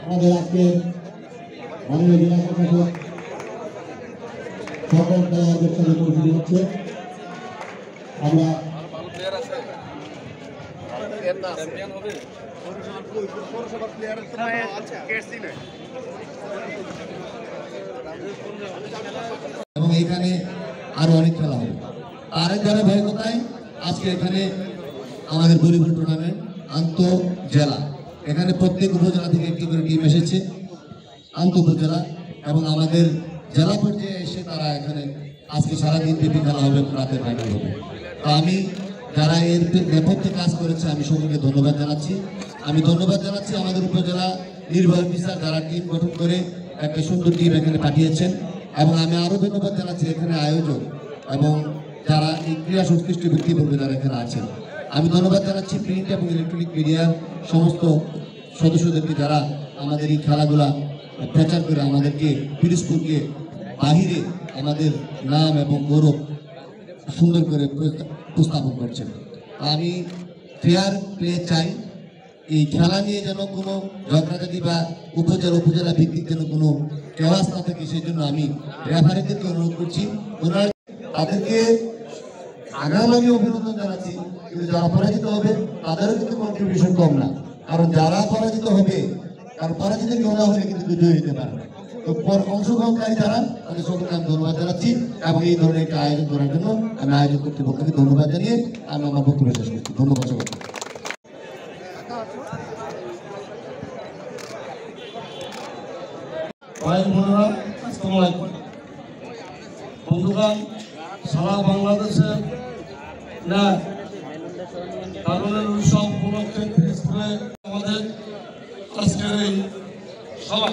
আমাদের আজকে মাননীয় জেলা প্রশাসক সকল খেলোয়াড়দের সাথে পরিচিত হচ্ছে। আমরা এবং এখানে আরো অনেক খেলা হবে। আরেক যারা ভাই কোথায় আজকে এখানে আমাদের ভলিবল টুর্নামেন্ট আন্ত জেলা, এখানে প্রত্যেক উপজেলা থেকে একটি করে টিম এসেছে আন্ত উপজেলা, এবং আমাদের জেলা পর্যায়ে এসে তারা এখানে আজকে সারাদিন ব্যাপী খেলা হবে, রাতের ফাইনাল হবে। তো আমি যারা এর নেপথ্যে কাজ করেছে আমি সকলকে ধন্যবাদ জানাচ্ছি। আমি ধন্যবাদ জানাচ্ছি আমাদের উপজেলা নির্বাহী অফিসার যারা টিম গঠন করে একটা সুন্দর টিম এখানে পাঠিয়েছেন, এবং আমি আরও ধন্যবাদ জানাচ্ছি এখানে আয়োজক এবং যারা এই ক্রীড়া সংশ্লিষ্ট ব্যক্তিবর্গ যারা এখানে আছেন। আমি ধন্যবাদ জানাচ্ছি প্রিন্ট এবং ইলেকট্রনিক মিডিয়ার সমস্ত সদস্যদেরকে যারা আমাদের এই খেলাগুলা প্রচার করে আমাদেরকে পিরোজপুরকে বাহিরে আমাদের নাম এবং গৌরব সুন্দর করে উপস্থাপন করছেন। আমি ফেয়ার প্লে চাই, এই খেলা নিয়ে যেন কোনো ঝগড়াঝাটি বা উপজেলা ভিত্তিক যেন কোনো কেওয়াস না থাকে, সেই জন্য আমি রেফারিদেরকে অনুরোধ করছি ওনারা তাদেরকে আগাম আমি অভিনন্দন জানাচ্ছি, কিন্তু যারা পরাজিত হবে তাদেরও কিন্তু কন্ট্রিবিউশন কম না, কারণ যারা পরাজিত হবে কারণ পরাজিত কেউ না হলে কিন্তু বিজয়ী হতে পারে। তো অংশগ্রহণকারী যারা তাদের সকলকে আমি ধন্যবাদ জানাচ্ছি, এবং এই ধরনের একটা আয়োজন করার জন্য আমি আয়োজক কর্তৃপক্ষকে ধন্যবাদ জানিয়ে আমি আমার বক্তব্য শেষ করছি। ধন্যবাদ সকলকে। বন্ধুগণ, সারা বাংলাদেশে কারণের উৎসব উপলক্ষে আমাদের আজকের এই সভা